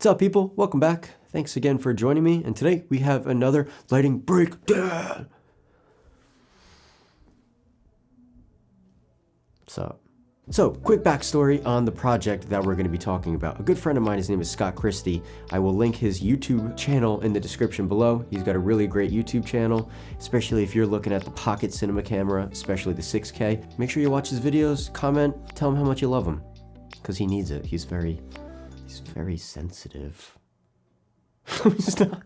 What's up, people? Welcome back. Thanks again for joining me, and today we have another lighting breakdown. So, quick backstory on the project that we're going to be talking about. A good friend of mine, his name is Christie. I will link his YouTube channel in the description below. He's got a really great YouTube channel, especially if you're looking at the pocket cinema camera, especially the 6K. Make sure you watch his videos, comment, tell him how much you love him, because he needs it. He's very sensitive. He's not.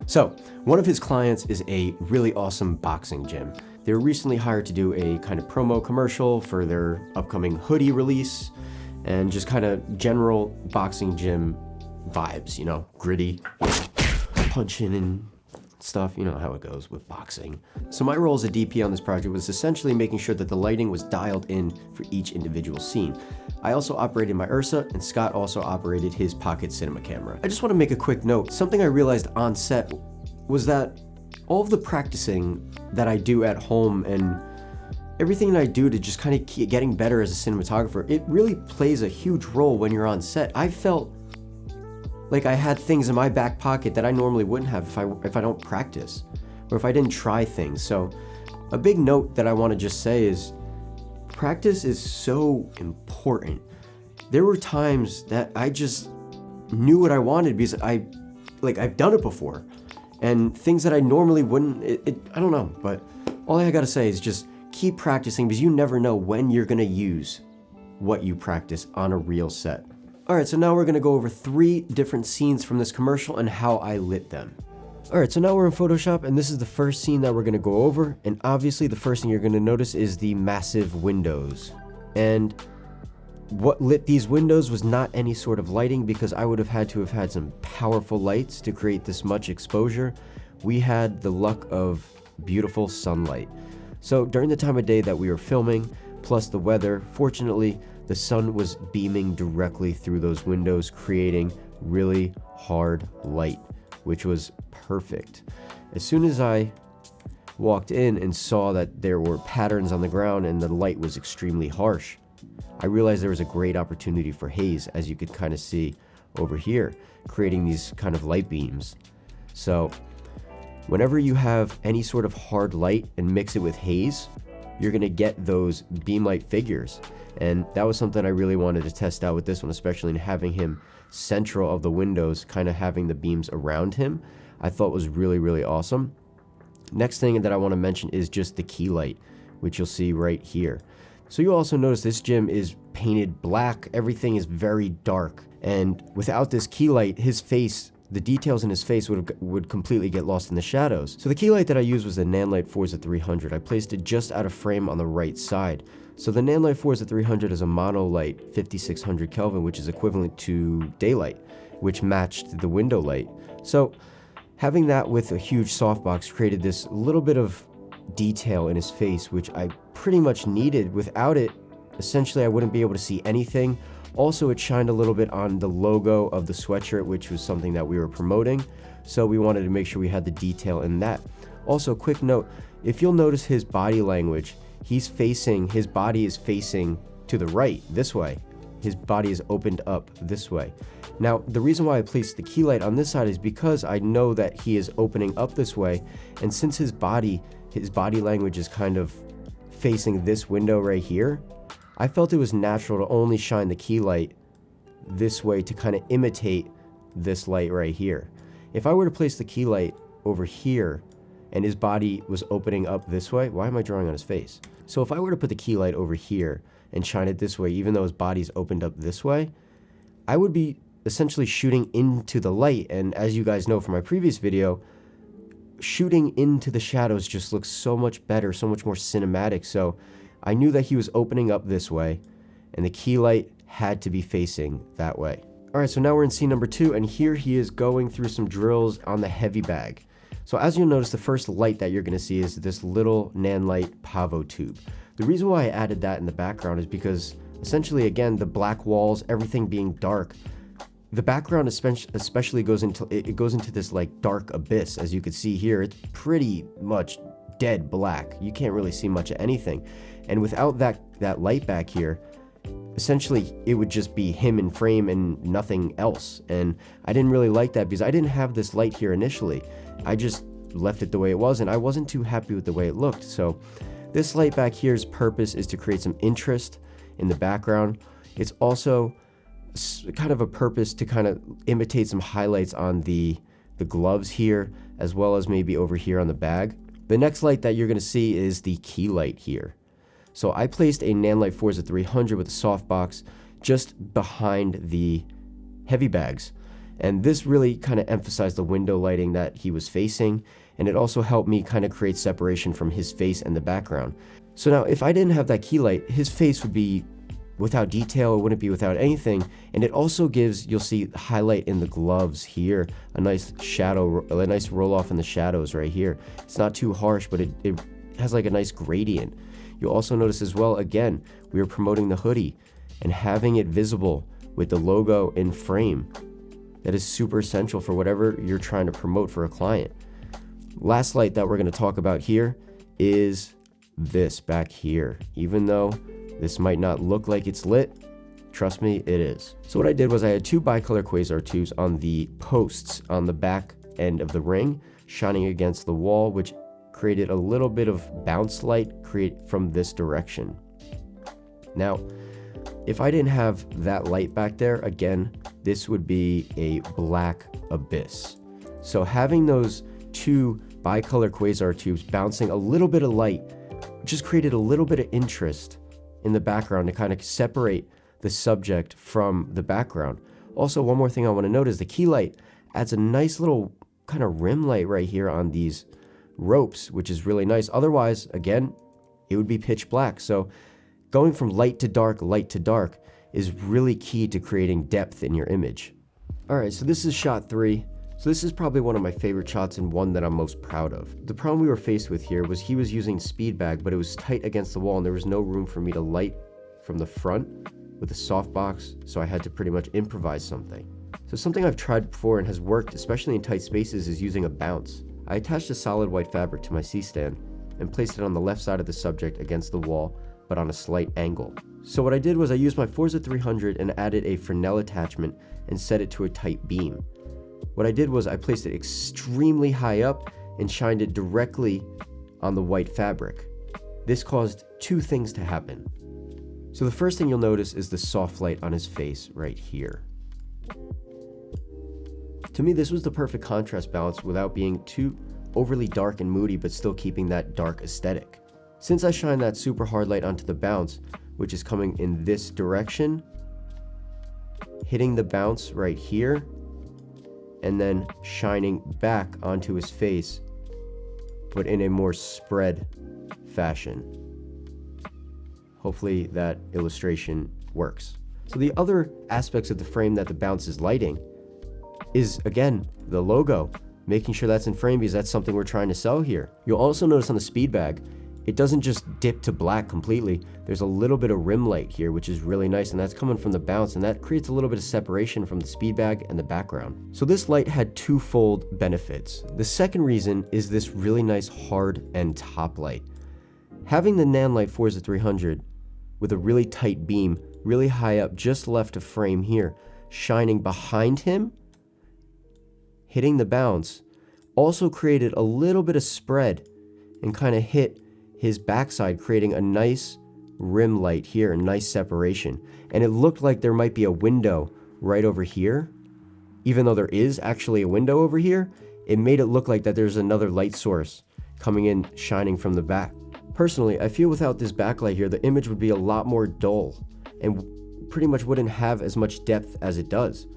So, one of his clients is a really awesome boxing gym. They were recently hired to do a kind of promo commercial for their upcoming hoodie release and just kind of general boxing gym vibes, you know, gritty, punching and stuff, you know how it goes with boxing. So my role as a DP on this project was essentially making sure that the lighting was dialed in for each individual scene. I also operated my Ursa, and Scott also operated his pocket cinema camera. I just want to make a quick note. Something I realized on set was that all of the practicing that I do at home and everything that I do to just kind of keep getting better as a cinematographer, it really plays a huge role when you're on set. I felt like I had things in my back pocket that I normally wouldn't have if I don't practice or if I didn't try things. So a big note that I want to just say is practice is so important. There were times that I just knew what I wanted because I've done it before. And things that I normally wouldn't, I don't know, but all I gotta say is just keep practicing because you never know when you're gonna use what you practice on a real set. Alright, so now we're gonna go over 3 different scenes from this commercial and how I lit them. Alright, so now we're in Photoshop and this is the first scene that we're gonna go over, and obviously the first thing you're gonna notice is the massive windows. And what lit these windows was not any sort of lighting because I would have had to have had some powerful lights to create this much exposure. We had the luck of beautiful sunlight. So during the time of day that we were filming, plus the weather, fortunately, the sun was beaming directly through those windows, creating really hard light, which was perfect. As soon as I walked in and saw that there were patterns on the ground and the light was extremely harsh, I realized there was a great opportunity for haze, as you could kind of see over here, creating these kind of light beams. So whenever you have any sort of hard light and mix it with haze, you're going to get those beam light figures. And that was something I really wanted to test out with this one, especially in having him central of the windows, kind of having the beams around him. I thought was really, really awesome. Next thing that I want to mention is just the key light, which you'll see right here. So you also notice this gym is painted black. Everything is very dark. And without this key light, his face, the details in his face would completely get lost in the shadows. So the key light that I used was the Nanlite Forza 300. I placed it just out of frame on the right side. So the Nanlite Forza 300 is a mono light 5600 Kelvin, which is equivalent to daylight, which matched the window light. So having that with a huge softbox created this little bit of detail in his face, which I pretty much needed. Without it, essentially I wouldn't be able to see anything. Also, it shined a little bit on the logo of the sweatshirt, which was something that we were promoting, so we wanted to make sure we had the detail in that. Also, quick note, if you'll notice his body language, his body is facing to the right, this way. His body is opened up this way. Now, the reason why I placed the key light on this side is because I know that he is opening up this way, and since his body language is kind of facing this window right here, I felt it was natural to only shine the key light this way to kind of imitate this light right here. If I were to place the key light over here and his body was opening up this way, why am I drawing on his face? So if I were to put the key light over here and shine it this way, even though his body's opened up this way, I would be essentially shooting into the light. And as you guys know from my previous video, shooting into the shadows just looks so much better, so much more cinematic. So I knew that he was opening up this way and the key light had to be facing that way. Alright, so now we're in scene number 2, and here he is going through some drills on the heavy bag. So as you'll notice, the first light that you're going to see is this little Nanlite Pavo tube. The reason why I added that in the background is because essentially, again, the black walls, everything being dark, the background especially goes into this like dark abyss. As you can see here, it's pretty much dead black. You can't really see much of anything. And without that light back here, essentially it would just be him in frame and nothing else. And I didn't really like that because I didn't have this light here initially. I just left it the way it was and I wasn't too happy with the way it looked. So this light back here's purpose is to create some interest in the background. It's also kind of a purpose to kind of imitate some highlights on the gloves here, as well as maybe over here on the bag. The next light that you're going to see is the key light here. So I placed a Nanlite Forza 300 with a softbox just behind the heavy bags. And this really kind of emphasized the window lighting that he was facing. And it also helped me kind of create separation from his face and the background. So now if I didn't have that key light, his face would be without detail, it wouldn't be without anything. And it also gives, you'll see highlight in the gloves here, a nice shadow, a nice roll off in the shadows right here. It's not too harsh, but it has like a nice gradient. You'll also notice as well, again, we are promoting the hoodie and having it visible with the logo in frame. That is super essential for whatever you're trying to promote for a client. Last light that we're going to talk about here is this back here. Even though this might not look like it's lit, trust me, it is. So what I did was I had two bicolor quasar tubes on the posts on the back end of the ring, shining against the wall, which created a little bit of bounce light from this direction. Now, if I didn't have that light back there, again, this would be a black abyss. So having those two bicolor quasar tubes bouncing a little bit of light just created a little bit of interest in the background to kind of separate the subject from the background. Also, one more thing I want to note is the key light adds a nice little kind of rim light right here on these ropes, which is really nice. Otherwise, again, it would be pitch black. So going from light to dark is really key to creating depth in your image. All right, so this is shot 3. So this is probably one of my favorite shots and one that I'm most proud of. The problem we were faced with here was he was using speed bag, but it was tight against the wall and there was no room for me to light from the front with a softbox, so I had to pretty much improvise something. So something I've tried before and has worked, especially in tight spaces, is using a bounce. I attached a solid white fabric to my C-stand and placed it on the left side of the subject against the wall, but on a slight angle. So what I did was I used my Forza 300 and added a Fresnel attachment and set it to a tight beam. What I did was I placed it extremely high up and shined it directly on the white fabric. This caused two things to happen. So the first thing you'll notice is the soft light on his face right here. To me, this was the perfect contrast balance without being too overly dark and moody, but still keeping that dark aesthetic. Since I shined that super hard light onto the bounce, which is coming in this direction, hitting the bounce right here, and then shining back onto his face, but in a more spread fashion. Hopefully that illustration works. So the other aspects of the frame that the bounce is lighting is, again, the logo, making sure that's in frame because that's something we're trying to sell here. You'll also notice on the speed bag, it doesn't just dip to black completely. There's a little bit of rim light here, which is really nice, and that's coming from the bounce, and that creates a little bit of separation from the speed bag and the background. So this light had twofold benefits. The second reason is this really nice hard end top light. Having the Nanlite Forza 300 with a really tight beam, really high up, just left of frame here, shining behind him, hitting the bounce, also created a little bit of spread and kind of hit his backside, creating a nice rim light here, a nice separation. And it looked like there might be a window right over here. Even though there is actually a window over here, it made it look like that there's another light source coming in, shining from the back. Personally, I feel without this backlight here, the image would be a lot more dull and pretty much wouldn't have as much depth as it does.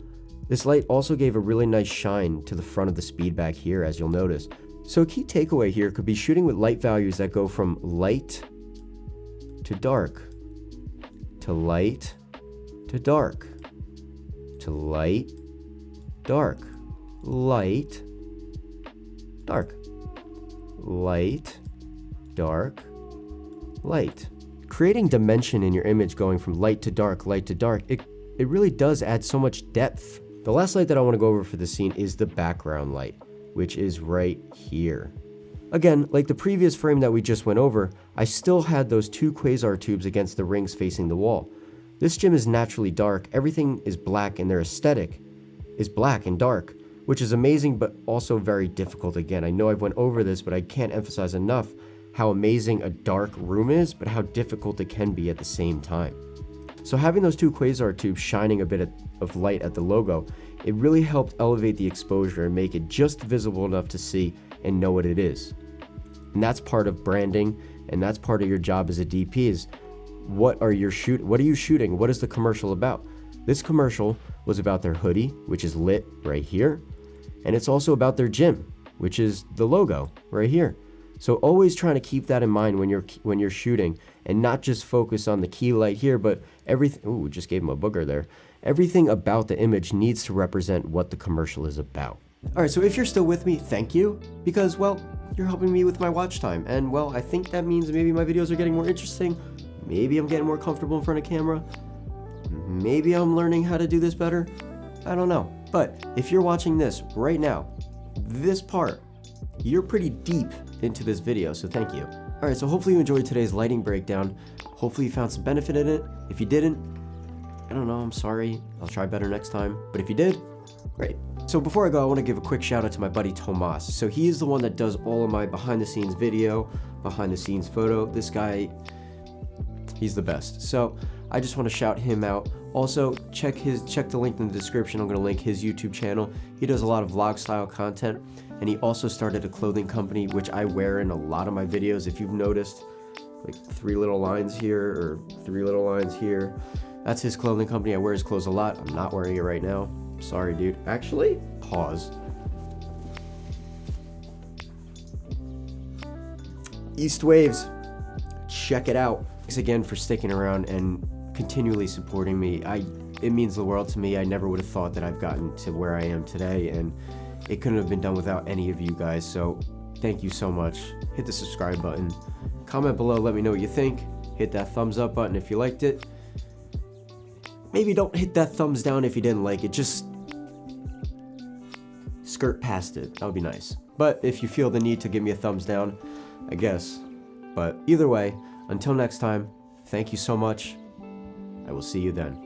This light also gave a really nice shine to the front of the speed bag here, as you'll notice. So a key takeaway here could be shooting with light values that go from light to dark, to light to dark, to light, dark, light, dark, light, dark, light. Creating dimension in your image going from light to dark, it really does add so much depth. The last light that I want to go over for this scene is the background light, which is right here. Again, like the previous frame that we just went over, I still had those two quasar tubes against the rings facing the wall. This gym is naturally dark. Everything is black and their aesthetic is black and dark, which is amazing but also very difficult. Again, I know I've went over this, but I can't emphasize enough how amazing a dark room is, but how difficult it can be at the same time. So having those two quasar tubes shining a bit of light at the logo, it really helped elevate the exposure and make it just visible enough to see and know what it is. And that's part of branding, and that's part of your job as a DP is what are you shooting? What is the commercial about? This commercial was about their hoodie, which is lit right here, and it's also about their gym, which is the logo right here. So always trying to keep that in mind when you're shooting, and not just focus on the key light here, but everything. Ooh, just gave him a booger there. Everything about the image needs to represent what the commercial is about. All right, so if you're still with me, thank you, because, well, you're helping me with my watch time, and, well, I think that means maybe my videos are getting more interesting. Maybe I'm getting more comfortable in front of camera. Maybe I'm learning how to do this better. I don't know. But if you're watching this right now, this part, you're pretty deep into this video, so thank you. All right, so hopefully you enjoyed today's lighting breakdown. Hopefully you found some benefit in it. If you didn't, I don't know, I'm sorry. I'll try better next time. But if you did, great. So before I go, I want to give a quick shout out to my buddy Tomas. So he is the one that does all of my behind the scenes video, behind the scenes photo. This guy, he's the best. So I just want to shout him out. Also, check the link in the description. I'm going to link his YouTube channel. He does a lot of vlog style content, and he also started a clothing company, which I wear in a lot of my videos. If you've noticed, like 3 little lines here or 3 little lines here, that's his clothing company. I wear his clothes a lot. I'm not wearing it right now. Sorry, dude. Actually, pause. East Waves, check it out. Thanks again for sticking around and continually supporting me. It means the world to me. I never would have thought that I've gotten to where I am today, and it couldn't have been done without any of you guys. So thank you so much. Hit the subscribe button. Comment below, let me know what you think. Hit that thumbs up button if you liked it. Maybe don't hit that thumbs down if you didn't like it. Just skirt past it. That would be nice. But if you feel the need to give me a thumbs down, I guess. But either way, until next time, thank you so much. I will see you then.